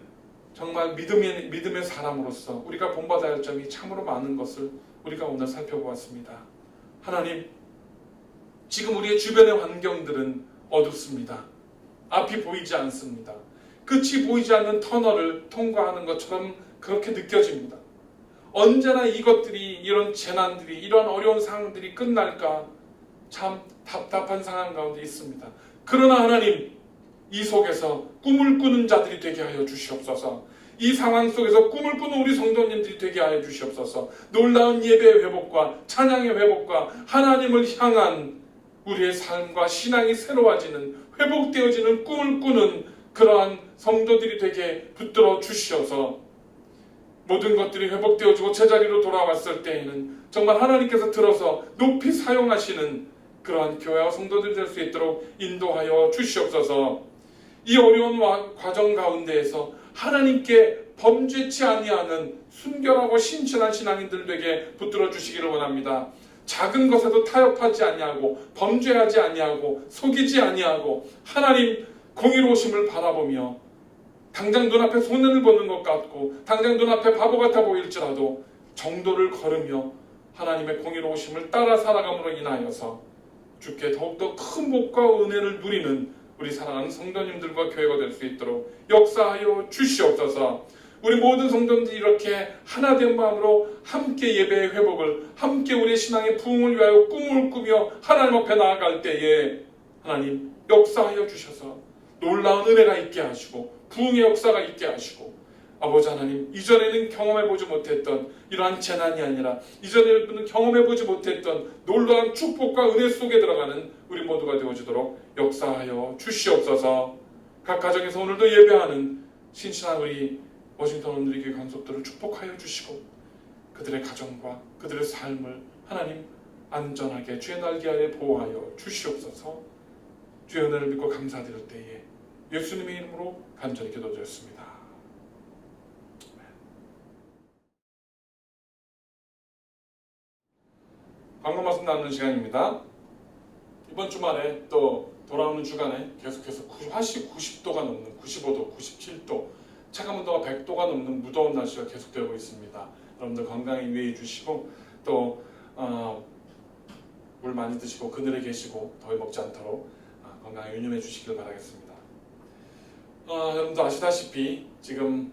정말 믿음의 사람으로서 우리가 본받아야 할 점이 참으로 많은 것을 우리가 오늘 살펴보았습니다. 하나님, 지금 우리의 주변의 환경들은 어둡습니다. 앞이 보이지 않습니다. 끝이 보이지 않는 터널을 통과하는 것처럼 그렇게 느껴집니다. 언제나 이것들이, 이런 재난들이, 이런 어려운 상황들이 끝날까 참 답답한 상황 가운데 있습니다. 그러나 하나님, 이 속에서 꿈을 꾸는 자들이 되게 하여 주시옵소서. 이 상황 속에서 꿈을 꾸는 우리 성도님들이 되게 하여 주시옵소서. 놀라운 예배의 회복과 찬양의 회복과 하나님을 향한 우리의 삶과 신앙이 새로워지는, 회복되어지는 꿈을 꾸는 그러한 성도들이 되게 붙들어 주시어서 모든 것들이 회복되어지고 제자리로 돌아왔을 때에는 정말 하나님께서 들어서 높이 사용하시는 그러한 교회와 성도들이 될 수 있도록 인도하여 주시옵소서. 이 어려운 과정 가운데에서 하나님께 범죄치 아니하는 순결하고 신실한 신앙인들 되게 붙들어 주시기를 원합니다. 작은 것에도 타협하지 아니하고 범죄하지 아니하고 속이지 아니하고 하나님 공의로우심을 바라보며 당장 눈앞에 손해를 보는 것 같고 당장 눈앞에 바보 같아 보일지라도 정도를 걸으며 하나님의 공의로우심을 따라 살아감으로 인하여서 주께 더욱더 큰 복과 은혜를 누리는 우리 사랑하는 성도님들과 교회가 될 수 있도록 역사하여 주시옵소서. 우리 모든 성도님들이 이렇게 하나된 마음으로 함께 예배의 회복을, 함께 우리의 신앙의 부흥을 위하여 꿈을 꾸며 하나님 앞에 나아갈 때에 하나님 역사하여 주셔서 놀라운 은혜가 있게 하시고 부흥의 역사가 있게 하시고 아버지 하나님, 이전에는 경험해보지 못했던 이러한 재난이 아니라 이전에는 경험해보지 못했던 놀라운 축복과 은혜 속에 들어가는 우리 모두가 되어지도록 역사하여 주시옵소서. 각 가정에서 오늘도 예배하는 신실한 우리 워싱턴 온누리교회 관속들을 축복하여 주시고 그들의 가정과 그들의 삶을 하나님 안전하게 주의 날개 아래 보호하여 주시옵소서. 주의 은혜를 믿고 감사드릴 때에 예수님의 이름으로 간절히 기도드렸습니다. 광고 말씀 나누는 시간입니다. 이번 주말에 또 돌아오는 주간에 계속해서 화씨 90도가 넘는 95도, 97도, 체감 온도가 100도가 넘는 무더운 날씨가 계속되고 있습니다. 여러분들 건강에 유의해 주시고 또 물 많이 드시고 그늘에 계시고 더위 먹지 않도록 건강에 유념해 주시길 바라겠습니다. 여러분들 아시다시피 지금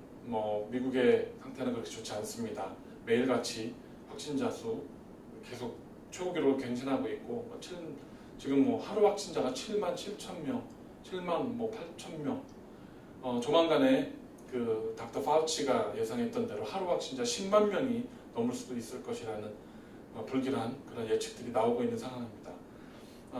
미국의 상태는 그렇게 좋지 않습니다. 매일같이 확진자 수 계속 최고 기록을 갱신하고 있고 지금 하루 확진자가 7만 7천 명, 7만 8천 명. 조만간에 그 닥터 파우치가 예상했던 대로 하루 확진자 10만 명이 넘을 수도 있을 것이라는 불길한 그런 예측들이 나오고 있는 상황입니다.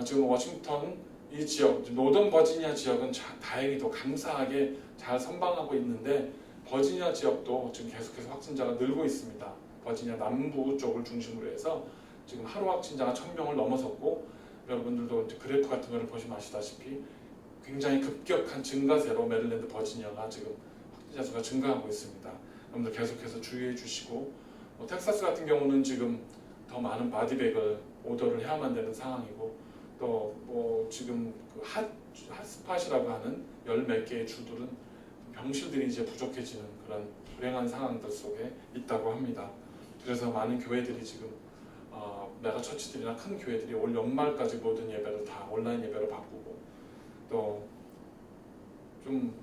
지금 워싱턴 이 지역, 노던 버지니아 지역은 다행히도 감사하게 잘 선방하고 있는데 버지니아 지역도 지금 계속해서 확진자가 늘고 있습니다. 버지니아 남부 쪽을 중심으로 해서 지금 하루 확진자가 1000명을 넘어섰고 여러분들도 이제 그래프 같은 거를 보시면 아시다시피 굉장히 급격한 증가세로 메릴랜드, 버지니아가 지금 확진자 수가 증가하고 있습니다. 여러분들 계속해서 주의해 주시고 텍사스 같은 경우는 지금 더 많은 바디백을 오더를 해야만 되는 상황이고 또 지금 그 핫스팟이라고 하는 열 몇 개의 주들은 병실들이 이제 부족해지는 그런 불행한 상황들 속에 있다고 합니다. 그래서 많은 교회들이 지금 메가처치들이나 큰 교회들이 올 연말까지 모든 예배를 다 온라인 예배로 바꾸고 또 좀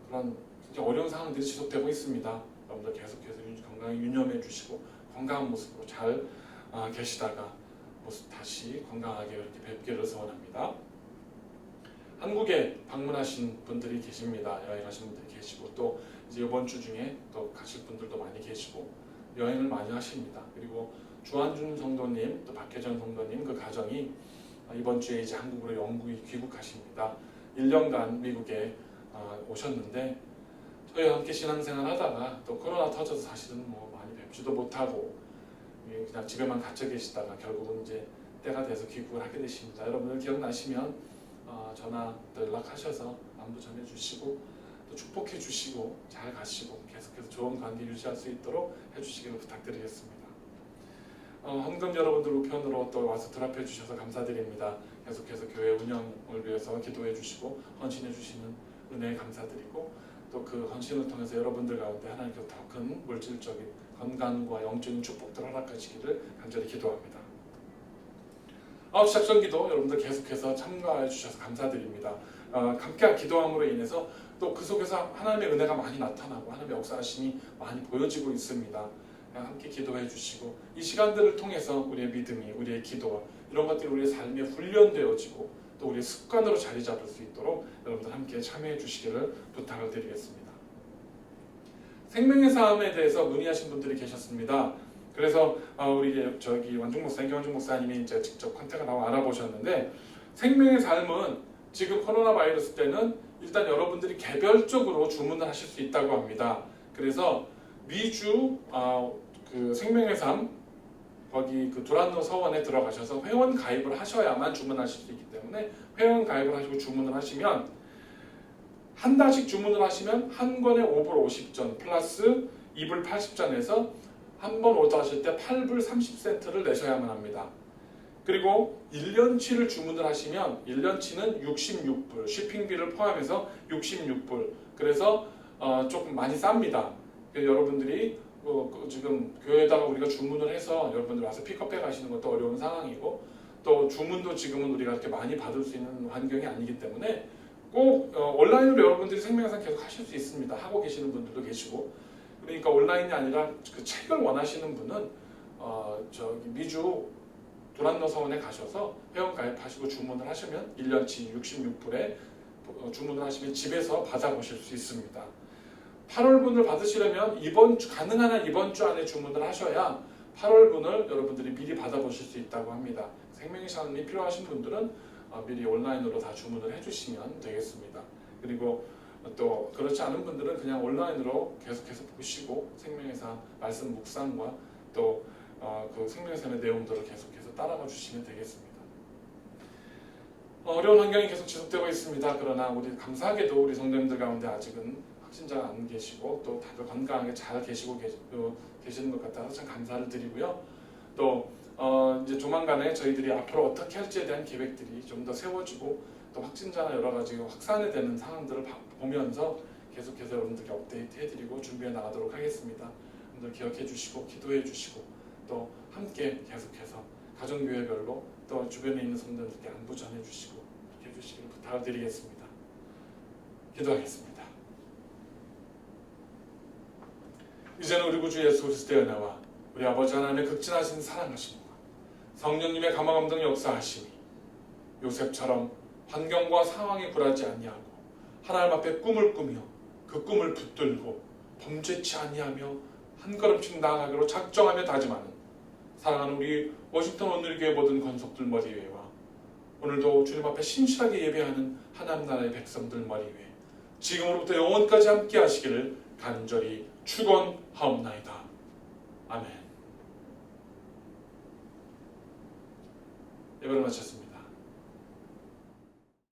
그런 진짜 어려운 상황들이 지속되고 있습니다. 여러분들 계속해서 건강에 유념해 주시고 건강한 모습으로 잘 계시다가 다시 건강하게 이렇게 뵙기를 소원합니다. 한국에 방문하신 분들이 계십니다. 여행하신 분들이 계시고 또 이제 이번 주 중에 또 가실 분들도 많이 계시고 여행을 많이 하십니다. 그리고 주한준 성도님 또 박혜전 성도님 그 가정이 이번 주에 이제 한국으로 영구히 귀국하십니다. 1년간 미국에 오셨는데 저희와 함께 신앙생활 하다가 또 코로나 터져서 사실은 많이 뵙지도 못하고 그냥 집에만 갇혀 계시다가 결국은 이제 때가 돼서 귀국을 하게 되십니다. 여러분들 기억나시면 전화 또 연락하셔서 안부 전해주시고 또 축복해 주시고 잘 가시고 계속해서 좋은 관계 유지할 수 있도록 해주시기를 부탁드리겠습니다. 헌금 여러분들 우편으로 또 와서 드랍해 주셔서 감사드립니다. 계속해서 교회 운영을 위해서 기도해 주시고 헌신해 주시는 은혜에 감사드리고 또 그 헌신을 통해서 여러분들 가운데 하나님께서 더 큰 물질적인 건강과 영적인 축복들을 허락하시기를 간절히 기도합니다. 아홉 작전 기도 여러분들 계속해서 참가해 주셔서 감사드립니다. 함께 기도함으로 인해서 또 그 속에서 하나님의 은혜가 많이 나타나고 하나님의 역사하심이 많이 보여지고 있습니다. 함께 기도해 주시고 이 시간들을 통해서 우리의 믿음이, 우리의 기도와 이런 것들이 우리의 삶에 훈련되어지고 또 우리의 습관으로 자리 잡을 수 있도록 여러분들 함께 참여해 주시기를 부탁을 드리겠습니다. 생명의 삶에 대해서 문의하신 분들이 계셨습니다. 그래서 우리 완중 목사, 김완중 목사님이 이제 직접 컨택을 하고 알아보셨는데, 생명의 삶은 지금 코로나 바이러스 때는 일단 여러분들이 개별적으로 주문을 하실 수 있다고 합니다. 그래서 미주 그 생명의 삶 거기 그 두란노 서원에 들어가셔서 회원 가입을 하셔야만 주문하실 수 있기 때문에 회원 가입을 하시고 주문을 하시면 한 달씩 주문을 하시면 한 권에 5불 50전 플러스 2불 80전에서 한 번 오더 하실 때 8불 30센트를 내셔야만 합니다. 그리고 1년치를 주문을 하시면 1년치는 66불, 쇼핑비를 포함해서 66불. 그래서 조금 많이 쌉니다. 여러분들이 지금 교회에다가 우리가 주문을 해서 여러분들 와서 픽업해 가시는 것도 어려운 상황이고, 또 주문도 지금은 우리가 그렇게 많이 받을 수 있는 환경이 아니기 때문에 꼭 온라인으로 여러분들이 생명상 계속 하실 수 있습니다. 하고 계시는 분들도 계시고, 그러니까 온라인이 아니라 그 책을 원하시는 분은 저기 미주 두란노 서원에 가셔서 회원 가입하시고 주문을 하시면 1년치 66불에 주문을 하시면 집에서 받아보실 수 있습니다. 8월분을 받으시려면 가능한 한 이번 주 안에 주문을 하셔야 8월분을 여러분들이 미리 받아보실 수 있다고 합니다. 생명의 삶이 필요하신 분들은 미리 온라인으로 다 주문을 해주시면 되겠습니다. 그리고 또 그렇지 않은 분들은 그냥 온라인으로 계속해서 보시고 생명의 삶 말씀 묵상과 또 그 생명의 삶의 내용들을 계속해서 따라가 주시면 되겠습니다. 어려운 환경이 계속 지속되고 있습니다. 그러나 우리 감사하게도 우리 성도님들 가운데 아직은 확진자가 안 계시고 또 다들 건강하게 잘 계시는 것 같아서 참 감사를 드리고요. 또 이제 조만간에 저희들이 앞으로 어떻게 할지에 대한 계획들이 좀 더 세워지고 또 확진자나 여러 가지 확산이 되는 상황들을 보면서 계속해서 여러분들께 업데이트 해드리고 준비해 나가도록 하겠습니다. 여러분들 기억해 주시고 기도해 주시고 또 함께 계속해서 가정교회별로 또 주변에 있는 성도들께 안부 전해 주시고 이렇게 해주시기를 부탁을 드리겠습니다. 기도하겠습니다. 이제는 우리 구주 예수 그리스도의 은혜와 우리 아버지 하나님의 극진하신 사랑하심과 성령님의 감화감동 역사하심이 요셉처럼 환경과 상황에 굴하지 아니하고 하나님 앞에 꿈을 꾸며 그 꿈을 붙들고 범죄치 아니하며 한 걸음씩 나아가기로 작정하며 다짐하는 사랑하는 우리 워싱턴 온누리교회 모든 권속들 머리 위에와 오늘도 주님 앞에 신실하게 예배하는 하나님 나라의 백성들 머리 위에 지금으로부터 영원까지 함께 하시기를 간절히 축원하옵나이다. 아멘. 예배를 마쳤습니다.